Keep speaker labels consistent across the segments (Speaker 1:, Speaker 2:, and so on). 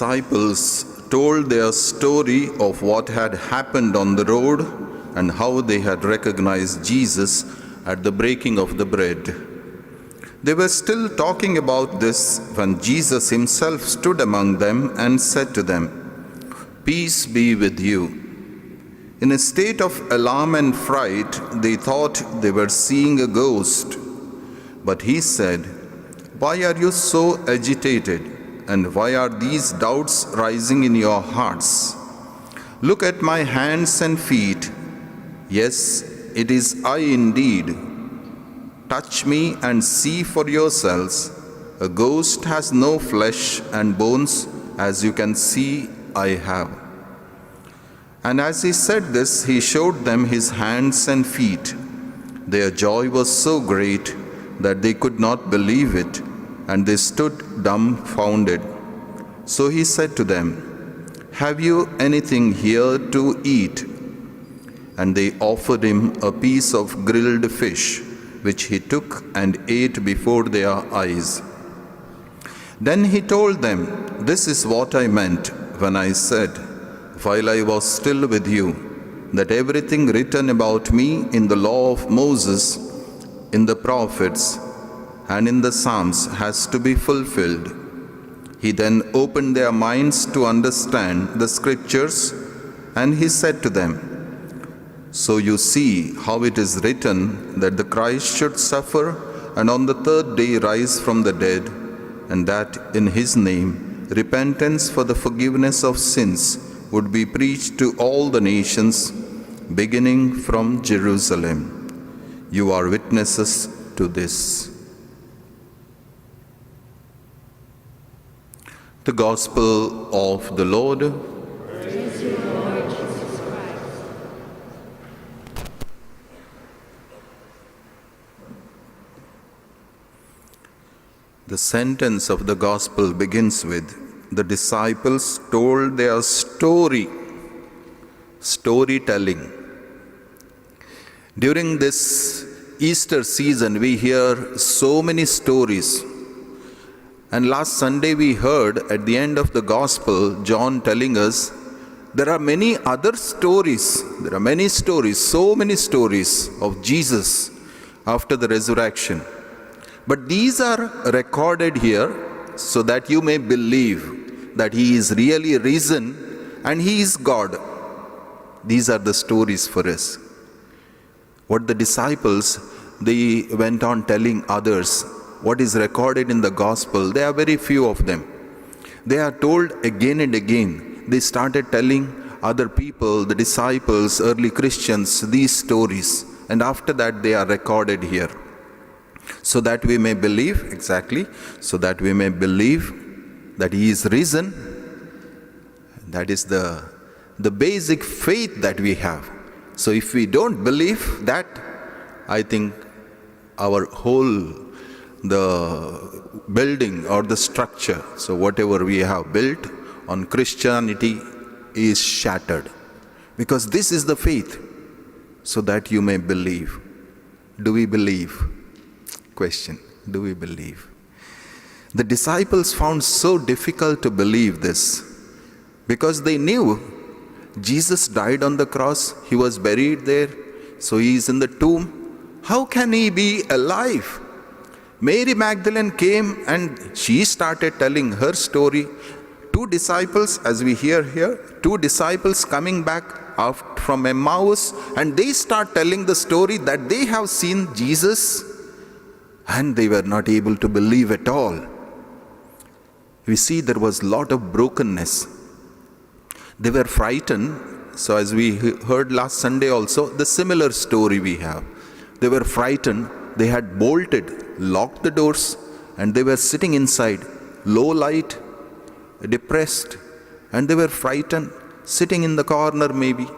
Speaker 1: Disciples told their story of what had happened on the road and how they had recognized Jesus at the breaking of the bread. They were still talking about this when Jesus himself stood among them and said to them, "Peace be with you." In a state of alarm and fright, they thought they were seeing a ghost. But he said, "Why are you so agitated? And why are these doubts rising in your hearts? Look at my hands and feet. Yes, it is I indeed. Touch me and see for yourselves. A ghost has no flesh and bones, as you can see I have." And as he said this, he showed them his hands and feet. Their joy was so great that they could not believe it, and they stood dumbfounded. So he said to them, "Have you anything here to eat?" And they offered him a piece of grilled fish, which he took and ate before their eyes. Then he told them, "This is what I meant when I said, while I was still with you, that everything written about me in the law of Moses, in the prophets, and in the Psalms has to be fulfilled." He then opened their minds to understand the scriptures, and he said to them, "So you see how it is written that the Christ should suffer and on the third day rise from the dead, and that in his name repentance for the forgiveness of sins would be preached to all the nations, beginning from Jerusalem. You are witnesses to this." The Gospel of the Lord.
Speaker 2: Praise you, Lord Jesus Christ.
Speaker 1: The sentence of the Gospel begins with, "The disciples told their storytelling." During this Easter season, we hear so many stories. And last Sunday we heard at the end of the Gospel, John telling us, there are many other stories. There are many stories, so many stories of Jesus after the resurrection. But these are recorded here so that you may believe that he is really risen and he is God. These are the stories for us. What the disciples, they went on telling others, what is recorded in the Gospel, there are very few of them. They are told again and again. They started telling other people, the disciples, early Christians, these stories. And after that they are recorded here. So that we may believe, so that we may believe that he is risen. That is the basic faith that we have. So if we don't believe that, I think our whole the building or the structure, so whatever we have built on Christianity is shattered. Because this is the faith, so that you may believe. Do we believe? Question, do we believe? The disciples found so difficult to believe this, because they knew Jesus died on the cross, he was buried there, so he is in the tomb. How can he be alive? Mary Magdalene came and she started telling her story. Two disciples, as we hear here, two disciples coming back from Emmaus, and they start telling the story that they have seen Jesus, and they were not able to believe at all. We see there was a lot of brokenness. They were frightened. So as we heard last Sunday also, the similar story we have. They were frightened. They had bolted, locked the doors, and they were sitting inside, low light, depressed, and they were frightened, sitting in the corner maybe.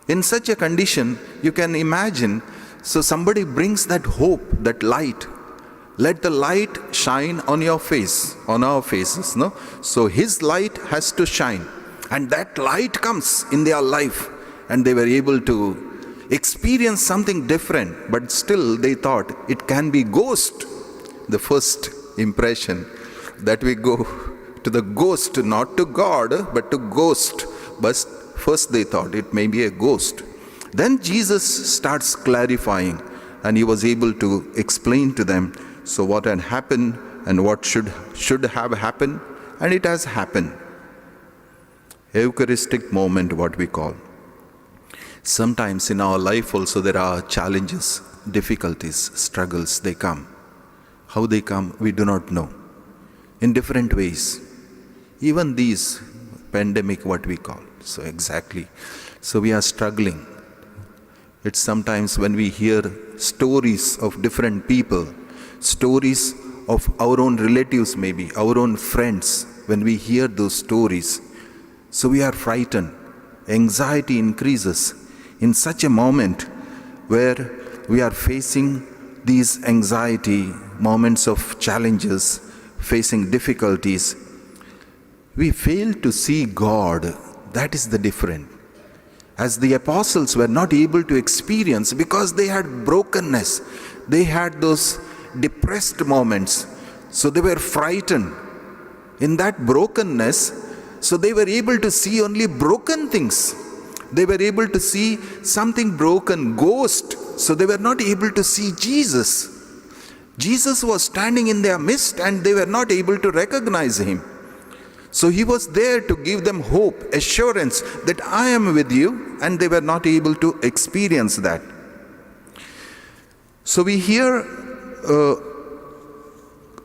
Speaker 1: In such a condition, you can imagine, so somebody brings that hope, that light. Let the light shine on your face, on our faces, no? So his light has to shine, and that light comes in their life, and they were able to experience something different, but still they thought it can be ghost. The first impression that we go to the ghost, not to God, but to ghost. But first they thought it may be a ghost. Then Jesus starts clarifying, and he was able to explain to them so what had happened and what should have happened, and it has happened. Eucharistic moment, what we call. Sometimes in our life also there are challenges, difficulties, struggles, they come. How they come, we do not know. In different ways. Even these pandemic, what we call. So exactly. So we are struggling. It's sometimes when we hear stories of different people, stories of our own relatives maybe, our own friends, when we hear those stories, so we are frightened. Anxiety increases in such a moment where we are facing these anxiety, moments of challenges, facing difficulties. We fail to see God. That is the difference. As the apostles were not able to experience because they had brokenness, they had those depressed moments, so they were frightened. In that brokenness, so they were able to see only broken things. They were able to see something broken, ghost, so they were not able to see Jesus. Jesus was standing in their midst and they were not able to recognize him. So he was there to give them hope, assurance that I am with you, and they were not able to experience that. So we hear,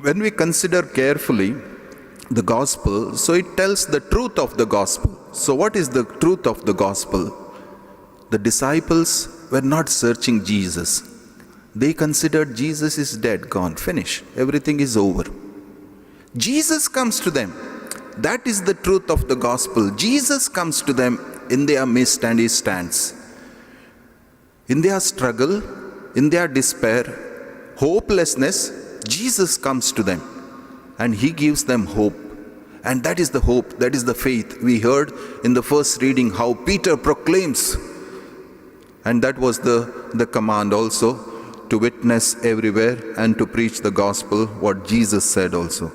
Speaker 1: when we consider carefully the gospel, so it tells the truth of the gospel. So what is the truth of the gospel? The disciples were not searching Jesus. They considered Jesus is dead, gone, finished. Everything is over. Jesus comes to them. That is the truth of the gospel. Jesus comes to them in their midst and he stands. In their struggle, in their despair, hopelessness, Jesus comes to them and he gives them hope. And that is the hope, that is the faith. We heard in the first reading how Peter proclaims, and that was the command also, to witness everywhere and to preach the gospel, what Jesus said also.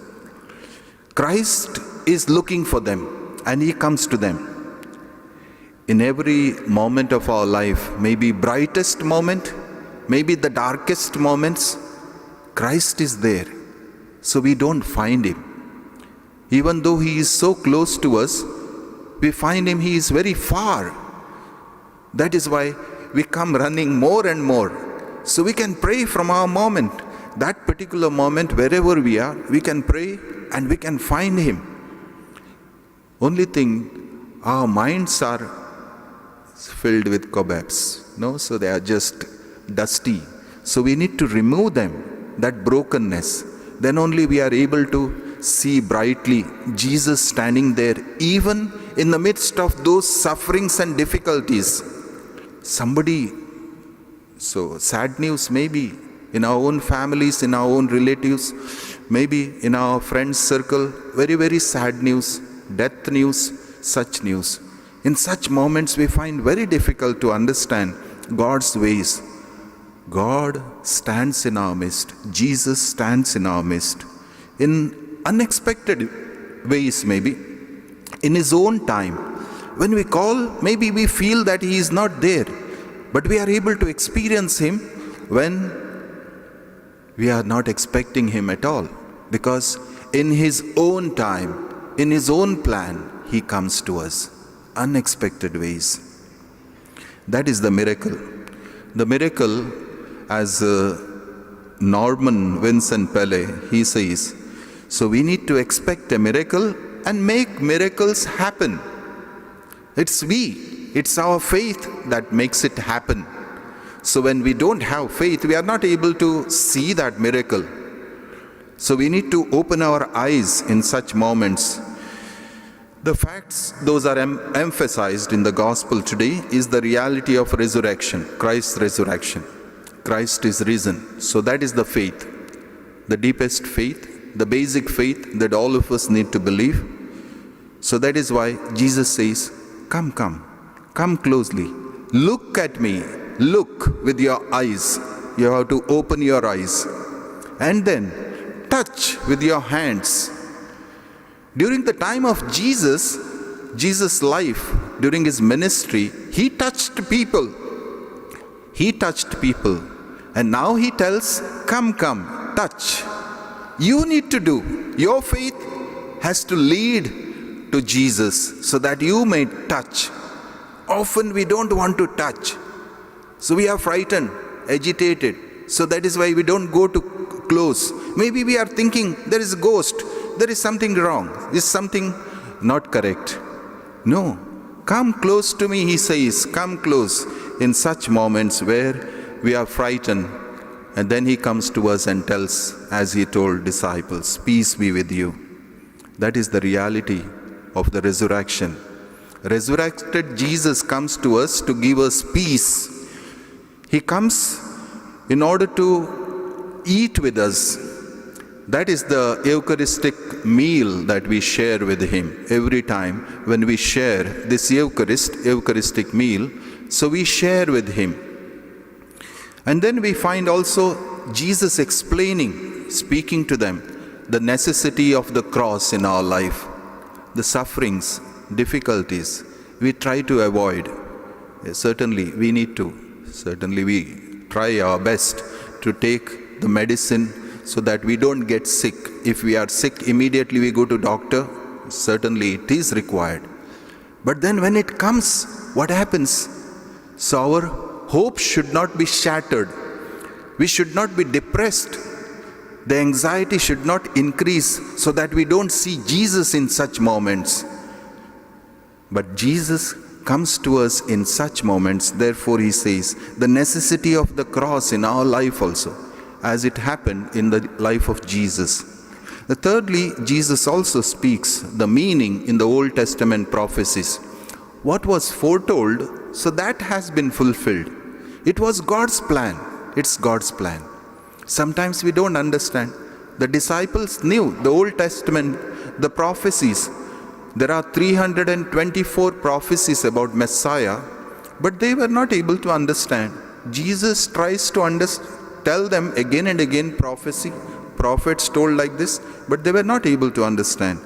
Speaker 1: Christ is looking for them and he comes to them. In every moment of our life, maybe brightest moment, maybe the darkest moments, Christ is there. So we don't find him. Even though he is so close to us, we find him, he is very far. That is why we come running more and more. So we can pray from our moment. That particular moment, wherever we are, we can pray and we can find him. Only thing, our minds are filled with cobwebs. No, so they are just dusty. So we need to remove them, that brokenness. Then only we are able to see brightly Jesus standing there, even in the midst of those sufferings and difficulties. Somebody, so sad news maybe in our own families, in our own relatives, maybe in our friends' circle, very, very sad news, death news, such news. In such moments we find very difficult to understand God's ways. God stands in our midst. Jesus stands in our midst. In unexpected ways maybe, in his own time. When we call, maybe we feel that he is not there, but we are able to experience him when we are not expecting him at all, because in his own time, in his own plan, he comes to us, unexpected ways. That is the miracle. The miracle, as Norman Vincent Pele, he says, so we need to expect a miracle and make miracles happen. It's our faith that makes it happen. So when we don't have faith, we are not able to see that miracle. So we need to open our eyes in such moments. The facts, those are emphasized in the gospel today, is the reality of resurrection, Christ's resurrection. Christ is risen. So that is the faith, the deepest faith, the basic faith that all of us need to believe. So that is why Jesus says, come closely. Look at me. Look with your eyes. You have to open your eyes. And then touch with your hands. During the time of Jesus' life, during his ministry, he touched people. He touched people. And now he tells, come, touch. You need to do. Your faith has to lead to Jesus so that you may touch. Often we don't want to touch. So we are frightened, agitated. So that is why we don't go to close. Maybe we are thinking there is a ghost. There is something wrong. Is something not correct. No. Come close to me, he says. Come close. In such moments where we are frightened, and then he comes to us and tells, as he told disciples, peace be with you. That is the reality of the resurrection. Resurrected Jesus comes to us to give us peace. He comes in order to eat with us. That is the Eucharistic meal that we share with him every time when we share this Eucharistic meal. So we share with him. And then we find also Jesus explaining, speaking to them, the necessity of the cross in our life, the sufferings, difficulties we try to avoid. Certainly we need to. Certainly we try our best to take the medicine so that we don't get sick. If we are sick, immediately we go to doctor. Certainly it is required. But then when it comes, what happens? So our hope should not be shattered. We should not be depressed. The anxiety should not increase so that we don't see Jesus in such moments. But Jesus comes to us in such moments. Therefore he says, the necessity of the cross in our life also, as it happened in the life of Jesus. Thirdly, Jesus also speaks the meaning in the Old Testament prophecies. What was foretold, so that has been fulfilled. It was God's plan. It's God's plan. Sometimes we don't understand. The disciples knew the Old Testament, the prophecies. There are 324 prophecies about Messiah, but they were not able to understand. Jesus tries to tell them again and again prophecy. Prophets told like this, but they were not able to understand.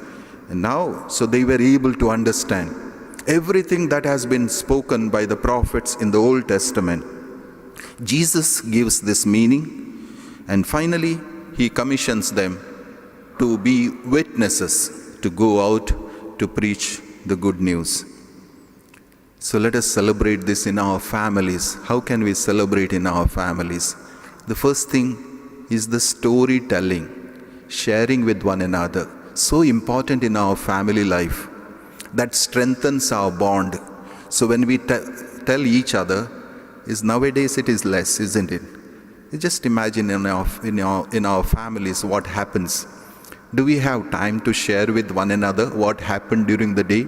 Speaker 1: And now, so they were able to understand everything that has been spoken by the prophets in the Old Testament. Jesus gives this meaning, and finally he commissions them to be witnesses, to go out to preach the good news. So let us celebrate this in our families. How can we celebrate in our families? The first thing is the storytelling, sharing with one another. So important in our family life. That strengthens our bond. So when we tell each other, nowadays it is less, isn't it? You just imagine in our families what happens. Do we have time to share with one another what happened during the day?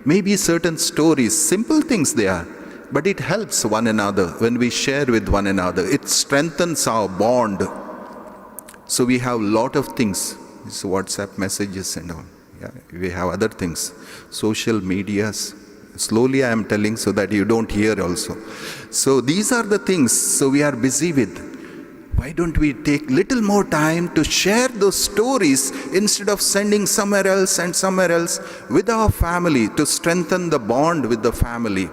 Speaker 1: Maybe certain stories, simple things they are, but it helps one another when we share with one another. It strengthens our bond. So we have a lot of things. It's WhatsApp messages and all. Yeah, we have other things. Social medias. Slowly I am telling so that you don't hear also. So these are the things so we are busy with. Why don't we take little more time to share those stories instead of sending somewhere else with our family to strengthen the bond with the family?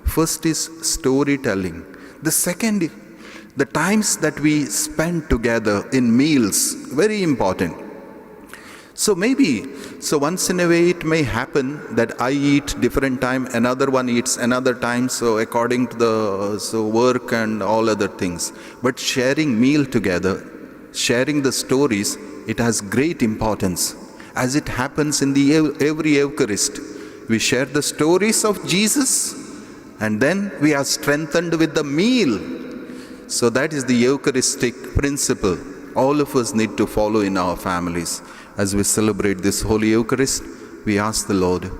Speaker 1: First is storytelling. The second, the times that we spend together in meals, very important. So once in a way it may happen that I eat different time, another one eats another time, so according to the work and all other things. But sharing meal together, sharing the stories, it has great importance. As it happens in every Eucharist, we share the stories of Jesus and then we are strengthened with the meal. So that is the Eucharistic principle all of us need to follow in our families. As we celebrate this Holy Eucharist, we ask the Lord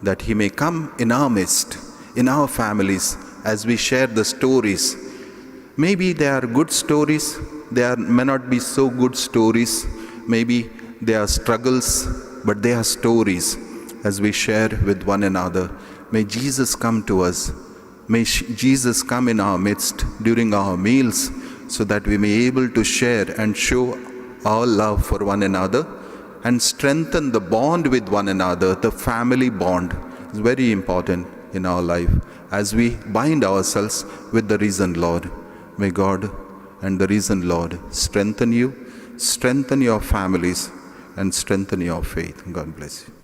Speaker 1: that He may come in our midst, in our families, as we share the stories. Maybe they are good stories, may not be so good stories, maybe they are struggles, but they are stories. As we share with one another, may Jesus come to us. May Jesus come in our midst during our meals, so that we may be able to share and show our love for one another and strengthen the bond with one another. The family bond is very important in our life as we bind ourselves with the risen Lord. May God and the risen Lord strengthen you, strengthen your families, and strengthen your faith. God bless you.